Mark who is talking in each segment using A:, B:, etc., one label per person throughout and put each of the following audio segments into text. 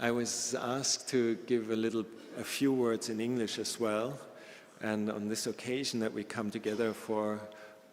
A: I was asked to give a few words in English as well, and on this occasion that we come together for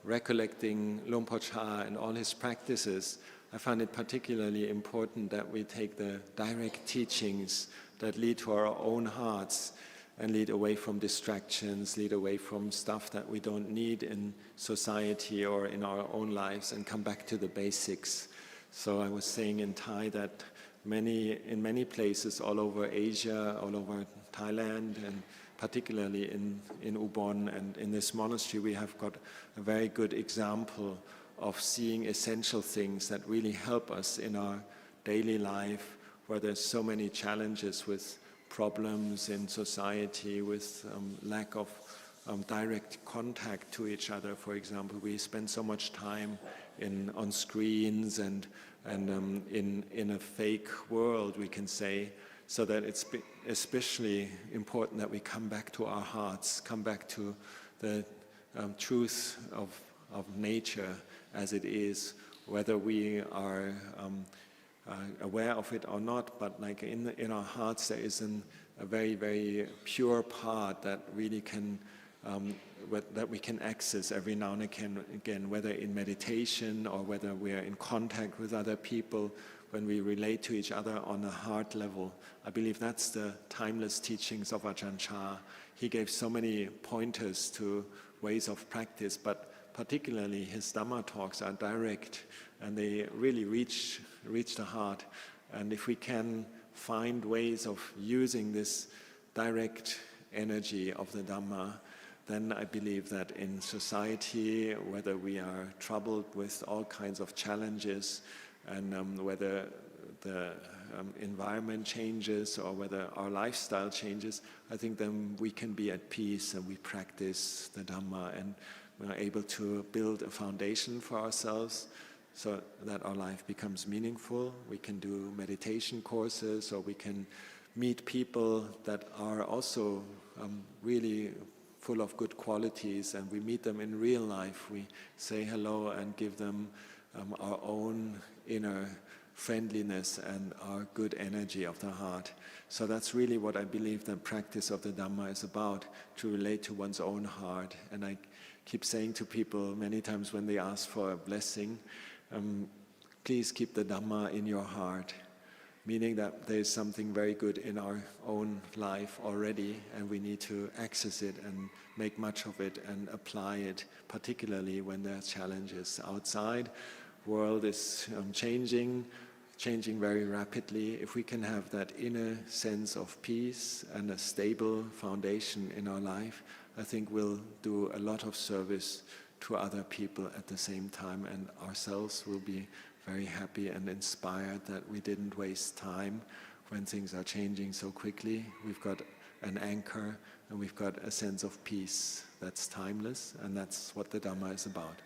A: recollecting Luang Por Chah and all his practices, I found it particularly important that we take the direct teachings that lead to our own hearts and lead away from distractions, lead away from stuff that we don't need in society or in our own lives, and come back to the basics. So I was saying in Thai that in many places all over Asia, all over Thailand, and particularly in Ubon and in this monastery, we have got a very good example of seeing essential things that really help us in our daily life, where there's so many challenges with problems in society, with lack of direct contact to each other. For example, we spend so much time on screens and in a fake world, we can say, so that it's especially important that we come back to our hearts, come back to the truth of nature as it is, whether we are aware of it or not. But like in our hearts, there is a very, very pure part that really can that we can access every now and again, whether in meditation or whether we are in contact with other people, when we relate to each other on a heart level. I believe that's the timeless teachings of Ajahn Chah. He gave so many pointers to ways of practice, but particularly his Dhamma talks are direct and they really reach the heart. And if we can find ways of using this direct energy of the Dhamma, then I believe that in society, whether we are troubled with all kinds of challenges, and whether the environment changes or whether our lifestyle changes, I think then we can be at peace and we practice the Dhamma and we are able to build a foundation for ourselves so that our life becomes meaningful. We can do meditation courses, or we can meet people that are also really full of good qualities, and we meet them in real life. We say hello and give them our own inner friendliness and our good energy of the heart. So that's really what I believe the practice of the Dhamma is about, to relate to one's own heart. And I keep saying to people many times when they ask for a blessing, please keep the Dhamma in your heart, meaning that there is something very good in our own life already, and we need to access it and make much of it and apply it, particularly when there are challenges outside. World is changing very rapidly. If we can have that inner sense of peace and a stable foundation in our life, I think we'll do a lot of service to other people at the same time, and ourselves will be very happy and inspired that we didn't waste time when things are changing so quickly. We've got an anchor and we've got a sense of peace that's timeless, and that's what the Dhamma is about.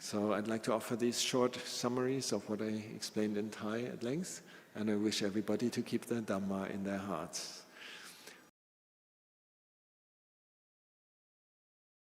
A: So I'd like to offer these short summaries of what I explained in Thai at length, and I wish everybody to keep the Dhamma in their hearts.